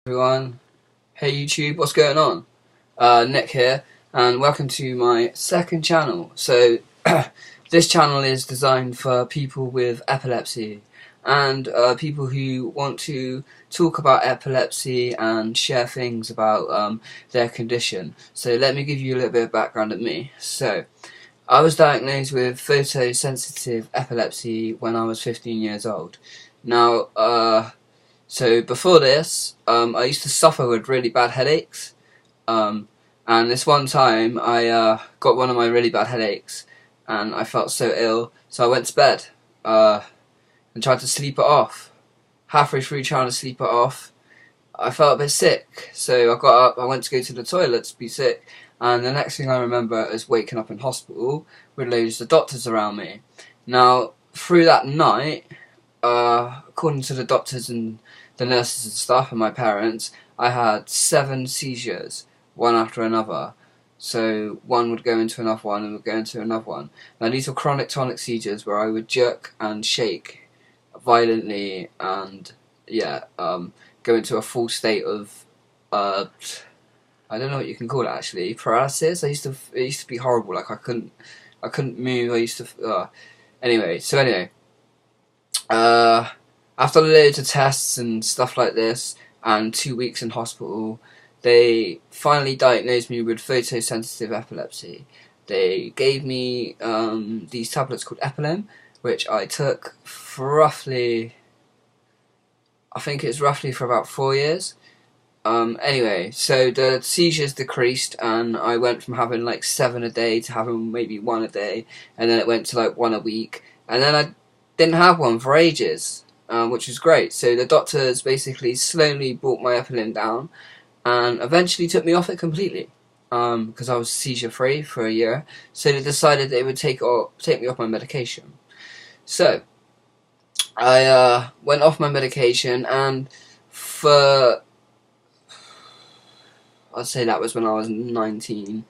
Everyone, hey YouTube, what's going on? Nick here, and welcome to my second channel. So, this channel is designed for people with epilepsy and people who want to talk about epilepsy and share things about their condition. So, let me give you a little bit of background on me. So, I was diagnosed with photosensitive epilepsy when I was 15 years old. Now, so before this, I used to suffer with really bad headaches, and this one time I got one of my really bad headaches, and I felt so ill, so I went to bed and tried to sleep it off. Halfway through trying to sleep it off, I felt a bit sick, so I got up, I went to go to the toilet to be sick, and the next thing I remember is waking up in hospital with loads of doctors around me. Now, through that night, according to the doctors and the nurses and stuff and my parents, I had 7 seizures, one after another. So one would go into another one and would go into another one. Now these were chronic tonic seizures where I would jerk and shake violently and go into a full state of I don't know what you can call it actually, paralysis. It used to be horrible. Like I couldn't move. I used to anyway. After loads of tests and stuff like this, and 2 weeks in hospital, they finally diagnosed me with photosensitive epilepsy. They gave me these tablets called Epilepsy, which I took for roughly for about 4 years. Anyway, so the seizures decreased, and I went from having like 7 a day to having maybe 1 a day, and then it went to like 1 a week, and then I didn't have one for ages. Which was great. So the doctors basically slowly brought my epilepsy down and eventually took me off it completely because I was seizure free for a year. So they decided they would take me off my medication. So I went off my medication, and I'd say that was when I was 19.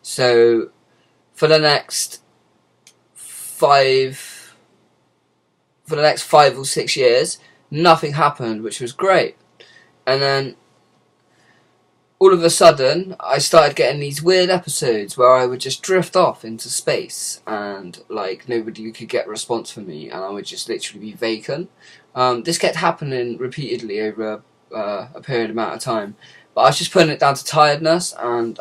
So for the next 5 or 6 years, nothing happened, which was great. And then all of a sudden, I started getting these weird episodes where I would just drift off into space, and like nobody could get a response from me, and I would just literally be vacant. This kept happening repeatedly over a period amount of time, but I was just putting it down to tiredness and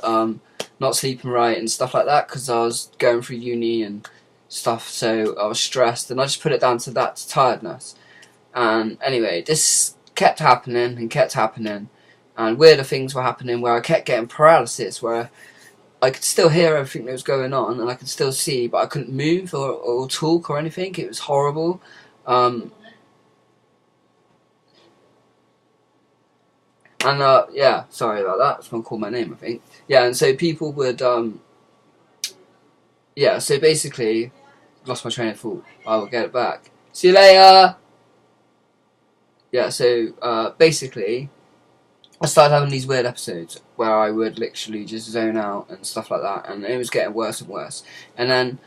not sleeping right and stuff like that, because I was going through uni and stuff, so I was stressed, and I just put it down to that, to tiredness. And anyway, this kept happening and kept happening, and weirder things were happening where I kept getting paralysis, where I could still hear everything that was going on, and I could still see, but I couldn't move or talk or anything. It was horrible. Yeah, sorry about that. Someone called my name, I think. Yeah, and so people would, so basically, lost my train of thought. I will get it back. See you later! Yeah, so basically, I started having these weird episodes where I would literally just zone out and stuff like that, and it was getting worse and worse. And then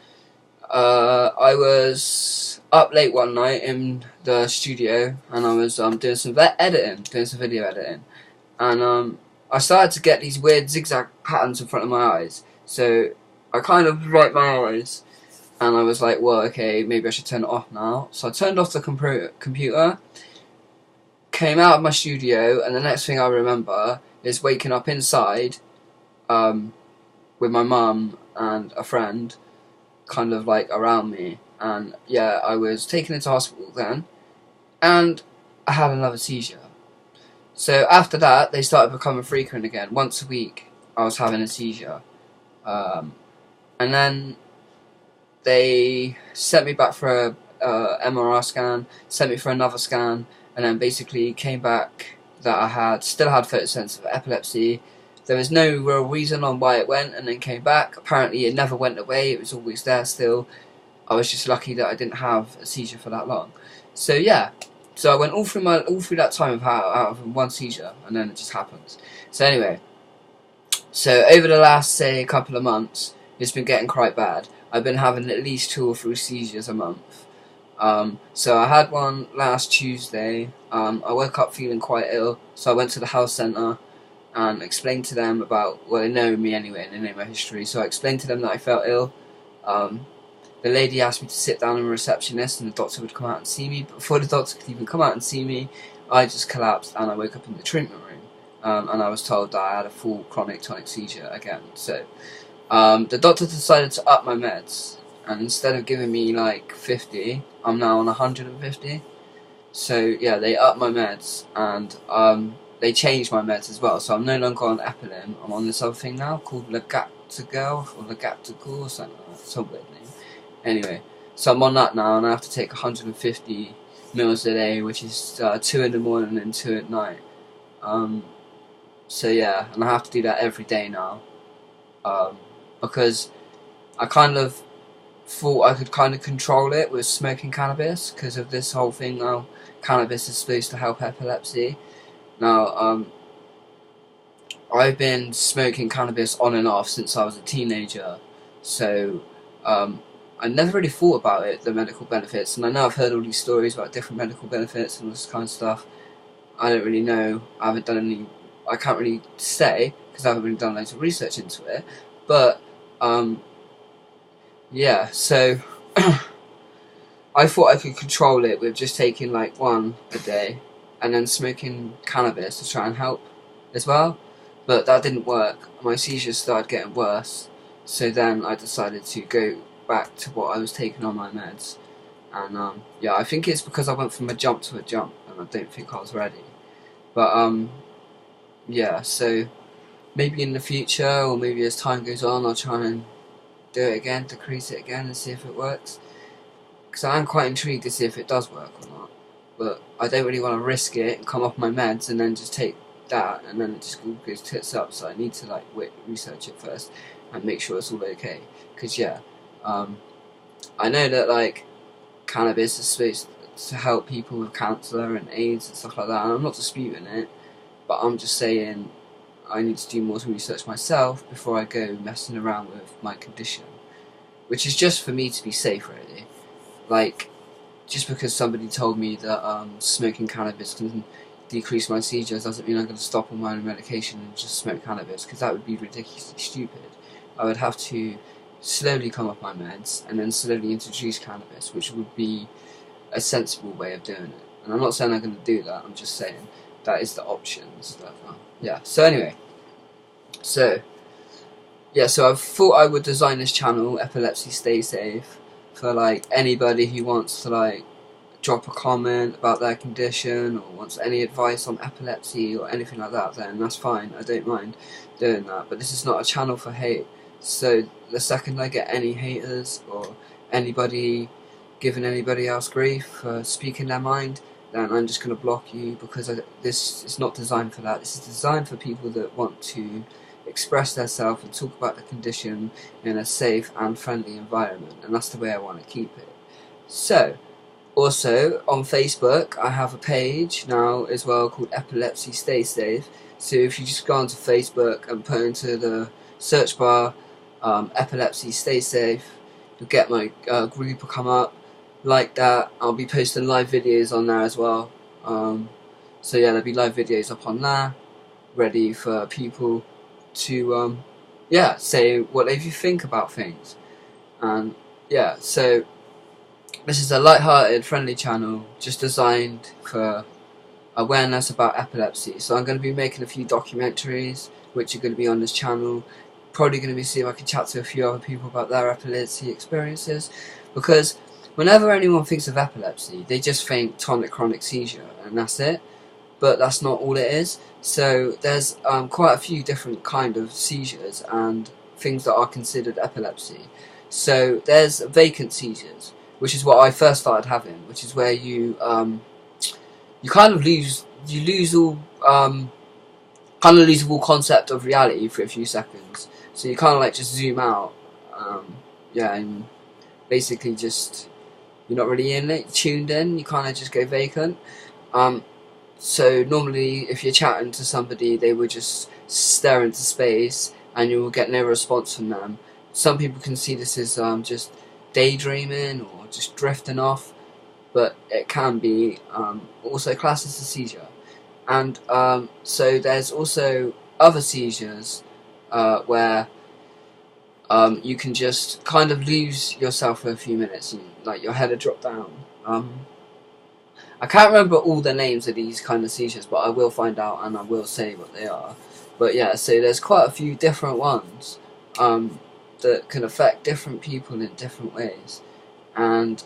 I was up late one night in the studio, and I was doing some video editing, and I started to get these weird zigzag patterns in front of my eyes. So I kind of wiped my eyes, and I was like, well, okay, maybe I should turn it off now. So I turned off the computer, came out of my studio, and the next thing I remember is waking up inside with my mum and a friend kind of like around me. And yeah, I was taken into hospital then, and I had another seizure. So after that, they started becoming frequent again. Once a week, I was having a seizure. And then they sent me back for a MRI scan, sent me for another scan, and then basically came back that I still had photosensitive epilepsy. There was no real reason on why it went, and then came back. Apparently it never went away, it was always there still. I was just lucky that I didn't have a seizure for that long. So yeah, so I went all through that time of out of one seizure, and then it just happens. So anyway, so over the last, say, couple of months, it's been getting quite bad. I've been having at least 2 or 3 seizures a month. So I had one last Tuesday. I woke up feeling quite ill, so I went to the health centre and explained to them about, well, they know me anyway, and they know my history, so I explained to them that I felt ill. Um, the lady asked me to sit down with a receptionist and the doctor would come out and see me, but before the doctor could even come out and see me, I just collapsed and I woke up in the treatment room. And I was told that I had a full chronic tonic seizure again. So the doctor decided to up my meds, and instead of giving me like 50, I'm now on 150. So yeah, they upped my meds, and they changed my meds as well. So I'm no longer on Epilim. I'm on this other thing now called Lagactagel or Lagactagel or something like that. Some weird name. Anyway, so I'm on that now, and I have to take 150 mils a day, which is 2 in the morning and 2 at night. So yeah, and I have to do that every day now, because I kind of thought I could kind of control it with smoking cannabis, because of this whole thing now. Cannabis is supposed to help epilepsy. Now, I've been smoking cannabis on and off since I was a teenager, so I never really thought about it, the medical benefits, and I know I've heard all these stories about different medical benefits and all this kind of stuff. I don't really know, I haven't done any, I can't really say, because I haven't really done loads of research into it, but, yeah, so, I thought I could control it with just taking like one a day, and then smoking cannabis to try and help as well, but that didn't work. My seizures started getting worse, so then I decided to go back to what I was taking on my meds, and yeah, I think it's because I went from a jump to a jump, and I don't think I was ready. But yeah, so maybe in the future, or maybe as time goes on, I'll try and do it again, decrease it again, and see if it works. Because I am quite intrigued to see if it does work or not. But I don't really want to risk it and come off my meds and then just take that and then it just goes tits up. So I need to like research it first and make sure it's all okay. Because yeah, I know that like cannabis is supposed to help people with cancer and AIDS and stuff like that, and I'm not disputing it, but I'm just saying I need to do more research myself before I go messing around with my condition, which is just for me to be safe, really. Like, just because somebody told me that smoking cannabis can decrease my seizures doesn't mean I'm going to stop all my medication and just smoke cannabis, because that would be ridiculously stupid. I would have to slowly come off my meds and then slowly introduce cannabis, which would be a sensible way of doing it. And I'm not saying I'm going to do that, I'm just saying that is the options. Yeah, so anyway, so yeah, so I thought I would design this channel, Epilepsy Stay Safe, for like anybody who wants to like drop a comment about their condition or wants any advice on epilepsy or anything like that, then that's fine, I don't mind doing that. But this is not a channel for hate, so the second I get any haters or anybody giving anybody else grief for speaking their mind, then I'm just going to block you, because this is not designed for that. This is designed for people that want to express themselves and talk about the condition in a safe and friendly environment, and that's the way I want to keep it. So, also on Facebook I have a page now as well called Epilepsy Stay Safe. So if you just go onto Facebook and put into the search bar Epilepsy Stay Safe, you'll get my group will come up. Like that, I'll be posting live videos on there as well. So yeah, there'll be live videos up on there, ready for people to yeah, say whatever you think about things. And yeah, so this is a light-hearted, friendly channel just designed for awareness about epilepsy. So I'm going to be making a few documentaries which are going to be on this channel. Probably going to be seeing if I can chat to a few other people about their epilepsy experiences, because whenever anyone thinks of epilepsy, they just think tonic chronic seizure and that's it. But that's not all it is. So there's quite a few different kind of seizures and things that are considered epilepsy. So there's vacant seizures, which is what I first started having, which is where you you kind of lose all concept of reality for a few seconds. So you kind of like just zoom out, yeah, and basically just you're not really in it, tuned in. You kind of just go vacant. So normally if you're chatting to somebody, they would just stare into space and you will get no response from them. Some people can see this as just daydreaming or just drifting off, but it can be also classed as a seizure. And so there's also other seizures where you can just kind of lose yourself for a few minutes and like your head will drop down. I can't remember all the names of these kind of seizures, but I will find out and I will say what they are. But yeah, so there's quite a few different ones that can affect different people in different ways. And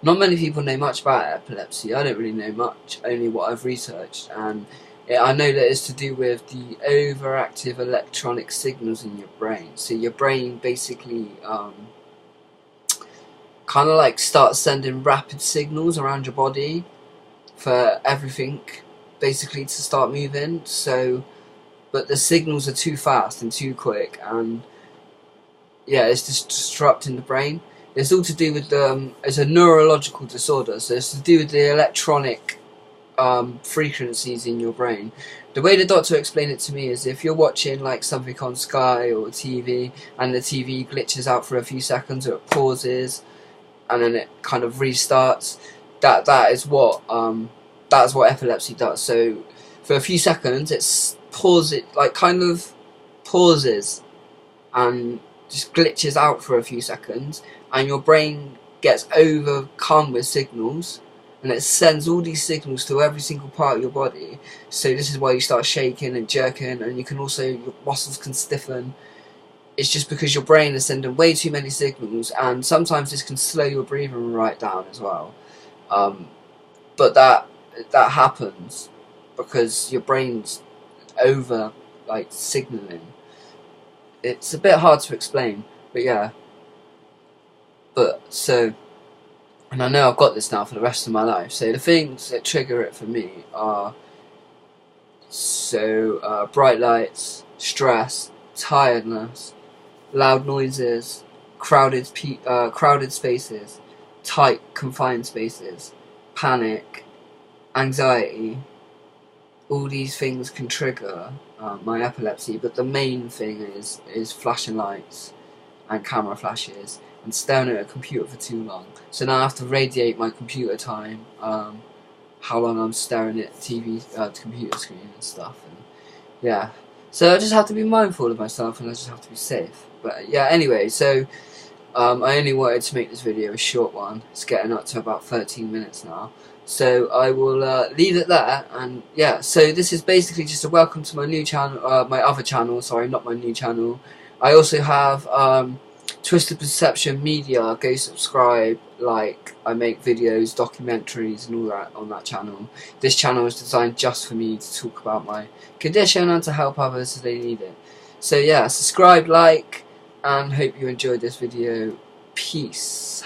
not many people know much about epilepsy. I don't really know much, only what I've researched. And I know that it's to do with the overactive electronic signals in your brain. So your brain basically kind of like starts sending rapid signals around your body for everything basically to start moving. So, but the signals are too fast and too quick, and yeah, it's just disrupting the brain. It's all to do with it's a neurological disorder, so it's to do with the electronic frequencies in your brain. The way the doctor explained it to me is if you're watching like something on Sky or TV and the TV glitches out for a few seconds or it pauses and then it kind of restarts, that is what epilepsy does. So for a few seconds it kind of pauses and just glitches out for a few seconds, and your brain gets overcome with signals, and it sends all these signals to every single part of your body. So this is why you start shaking and jerking, and you can also, your muscles can stiffen. It's just because your brain is sending way too many signals, and sometimes this can slow your breathing right down as well. But that happens because your brain's over signaling. It's a bit hard to explain, but yeah. And I know I've got this now for the rest of my life. So the things that trigger it for me are bright lights, stress, tiredness, loud noises, crowded spaces, tight confined spaces, panic, anxiety. All these things can trigger my epilepsy, but the main thing is flashing lights and camera flashes and staring at a computer for too long. So now I have to radiate my computer time, how long I'm staring at the computer screen and stuff. And yeah, so I just have to be mindful of myself and I just have to be safe. But yeah, anyway, so I only wanted to make this video a short one. It's getting up to about 13 minutes now. So I will leave it there, and yeah, so this is basically just a welcome to my new channel, my other channel, sorry, not my new channel. I also have Twisted Perception Media. Go subscribe, I make videos, documentaries and all that on that channel. This channel is designed just for me to talk about my condition and to help others if they need it. So yeah, subscribe, and hope you enjoyed this video. Peace.